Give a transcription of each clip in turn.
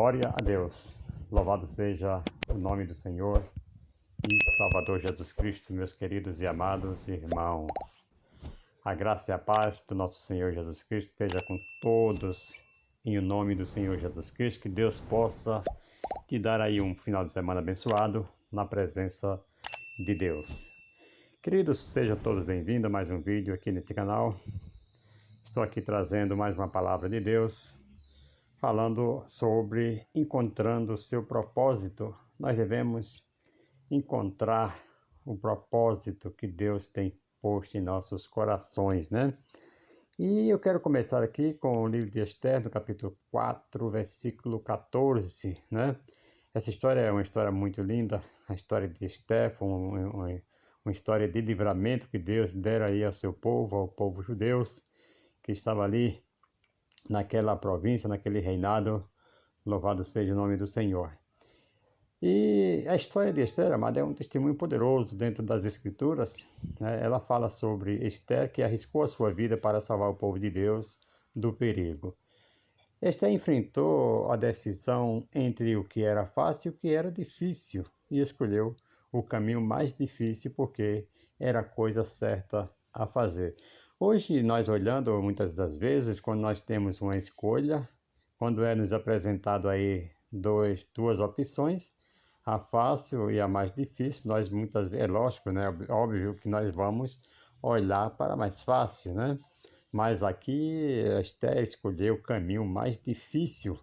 Glória a Deus. Louvado seja o nome do Senhor e Salvador Jesus Cristo, meus queridos e amados irmãos. A graça e a paz do nosso Senhor Jesus Cristo esteja com todos, em o nome do Senhor Jesus Cristo, que Deus possa te dar aí um final de semana abençoado na presença de Deus. Queridos, sejam todos bem-vindos a mais um vídeo aqui neste canal. Estou aqui trazendo mais uma palavra de Deus, falando sobre encontrando o seu propósito. Nós devemos encontrar o propósito que Deus tem posto em nossos corações, né? E eu quero começar aqui com o livro de Esther, no capítulo 4, versículo 14, né? Essa história é uma história muito linda, a história de Esther, foi uma história de livramento que Deus dera aí ao seu povo, ao povo judeu, que estava ali naquela província, naquele reinado. Louvado seja o nome do Senhor. E a história de Esther, amada, é um testemunho poderoso dentro das Escrituras, né? Ela fala sobre Esther, que arriscou a sua vida para salvar o povo de Deus do perigo. Esther enfrentou a decisão entre o que era fácil e o que era difícil, e escolheu o caminho mais difícil porque era a coisa certa a fazer. Hoje, nós olhando muitas das vezes, quando nós temos uma escolha, quando é nos apresentado aí duas opções, a fácil e a mais difícil, nós muitas vezes, é lógico, né? Óbvio que nós vamos olhar para a mais fácil, né? Mas aqui Esther escolheu o caminho mais difícil,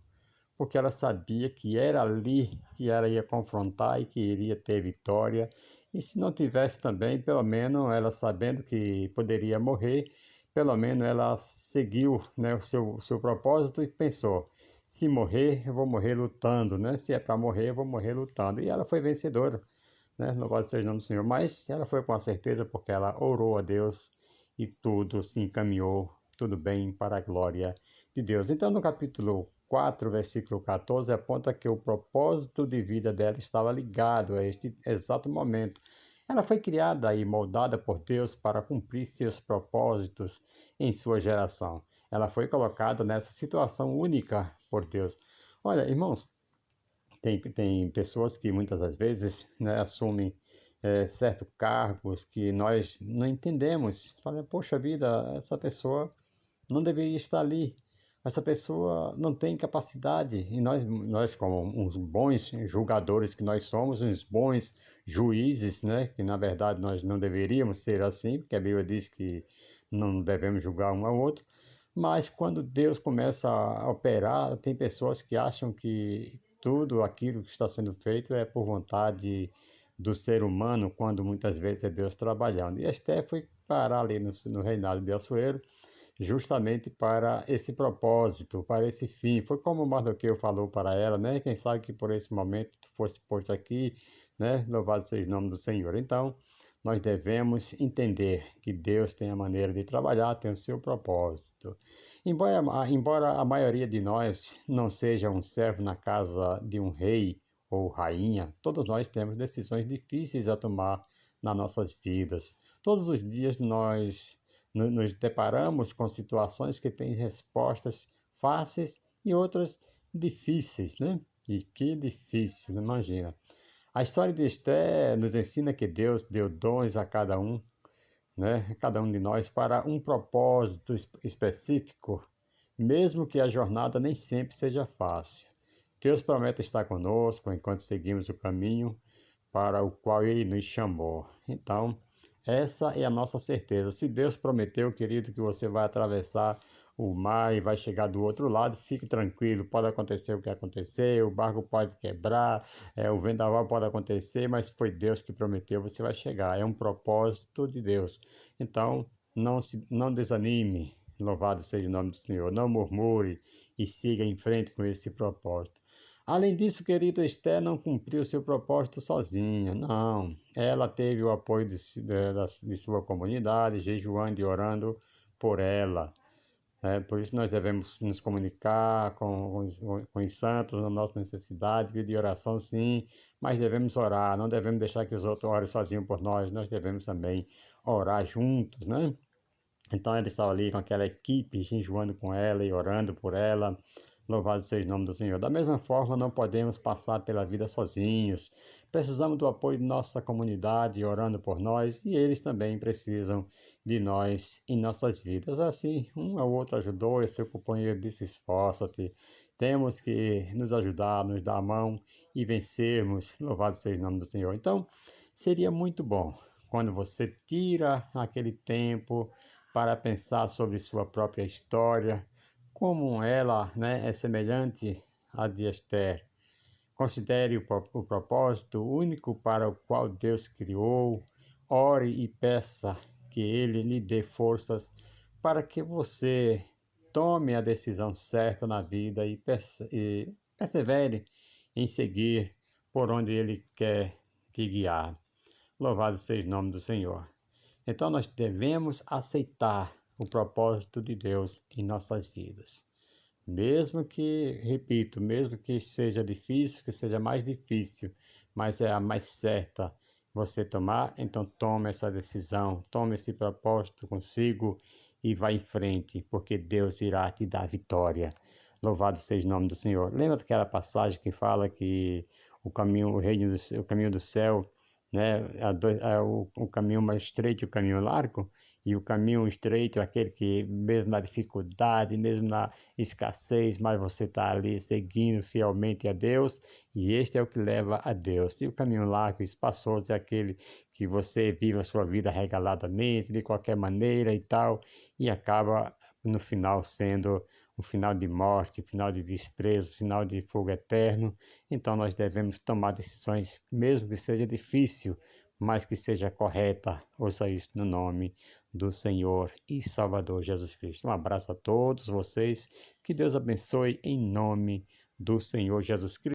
porque ela sabia que era ali que ela ia confrontar e que iria ter vitória. E se não tivesse também, pelo menos ela sabendo que poderia morrer, pelo menos ela seguiu, né, o seu propósito e pensou: se morrer, eu vou morrer lutando, né? Se é para morrer, eu vou morrer lutando. E ela foi vencedora, né? Louvado seja o nome do Senhor. Mas ela foi com a certeza porque ela orou a Deus e tudo se encaminhou, tudo bem para a glória de Deus. Então, no capítulo 4, versículo 14, aponta que o propósito de vida dela estava ligado a este exato momento. Ela foi criada e moldada por Deus para cumprir seus propósitos em sua geração. Ela foi colocada nessa situação única por Deus. Olha, irmãos, tem pessoas que muitas das vezes, né, assumem certos cargos que nós não entendemos. Fala, poxa vida, essa pessoa não deveria estar ali. Essa pessoa não tem capacidade. E nós como uns bons julgadores que nós somos, uns bons juízes, né? Que na verdade nós não deveríamos ser assim, porque a Bíblia diz que não devemos julgar um ao outro. Mas quando Deus começa a operar, tem pessoas que acham que tudo aquilo que está sendo feito é por vontade do ser humano, quando muitas vezes é Deus trabalhando. E Esther foi parar ali no reinado de Assuero, justamente para esse propósito, para esse fim. Foi como Mardoqueu falou para ela, né? Quem sabe que por esse momento tu fosse posto aqui, né? Louvado seja o nome do Senhor. Então, nós devemos entender que Deus tem a maneira de trabalhar, tem o seu propósito. Embora a maioria de nós não seja um servo na casa de um rei ou rainha, todos nós temos decisões difíceis a tomar nas nossas vidas. Todos os dias nós nos deparamos com situações que têm respostas fáceis e outras difíceis, né? E que difícil, imagina. A história de Esther nos ensina que Deus deu dons a cada um, né? Cada um de nós para um propósito específico, mesmo que a jornada nem sempre seja fácil. Deus promete estar conosco enquanto seguimos o caminho para o qual Ele nos chamou. Então, essa é a nossa certeza. Se Deus prometeu, querido, que você vai atravessar o mar e vai chegar do outro lado, fique tranquilo. Pode acontecer o que acontecer, o barco pode quebrar, o vendaval pode acontecer, mas foi Deus que prometeu, você vai chegar. É um propósito de Deus. Então, não desanime. Louvado seja o nome do Senhor. Não murmure e siga em frente com esse propósito. Além disso, querido, Esther não cumpriu seu propósito sozinha, não. Ela teve o apoio de sua comunidade, jejuando e orando por ela. Por isso nós devemos nos comunicar com os santos na nossa necessidade, pedir oração sim, mas devemos orar, não devemos deixar que os outros orem sozinhos por nós devemos também orar juntos, né? Então ela estava ali com aquela equipe, jejuando com ela e orando por ela, Louvado seja o nome do Senhor. Da mesma forma, não podemos passar pela vida sozinhos. Precisamos do apoio de nossa comunidade orando por nós e eles também precisam de nós em nossas vidas. Assim, um ao outro ajudou e seu companheiro disse: esforça-te. Temos que nos ajudar, nos dar a mão e vencermos. Louvado seja o nome do Senhor. Então, seria muito bom quando você tira aquele tempo para pensar sobre sua própria história, como ela, né, é semelhante à de Esther. Considere o propósito único para o qual Deus criou. Ore e peça que Ele lhe dê forças para que você tome a decisão certa na vida e persevere em seguir por onde Ele quer te guiar. Louvado seja o nome do Senhor. Então nós devemos aceitar o propósito de Deus em nossas vidas. Mesmo que, repito, mesmo que seja difícil, que seja mais difícil, mas é a mais certa você tomar, então tome essa decisão, tome esse propósito consigo e vá em frente, porque Deus irá te dar vitória. Louvado seja o nome do Senhor. Lembra daquela passagem que fala que o caminho, o caminho do céu, né, o caminho mais estreito e o caminho largo? E o caminho estreito é aquele que, mesmo na dificuldade, mesmo na escassez, mas você está ali seguindo fielmente a Deus, e este é o que leva a Deus. E o caminho largo e espaçoso é aquele que você vive a sua vida regaladamente, de qualquer maneira e tal, e acaba no final sendo um final de morte, um final de desprezo, um final de fogo eterno. Então nós devemos tomar decisões, mesmo que seja difícil, mas que seja correta. Ouça isso no nome do Senhor e Salvador Jesus Cristo. Um abraço a todos vocês, que Deus abençoe em nome do Senhor Jesus Cristo.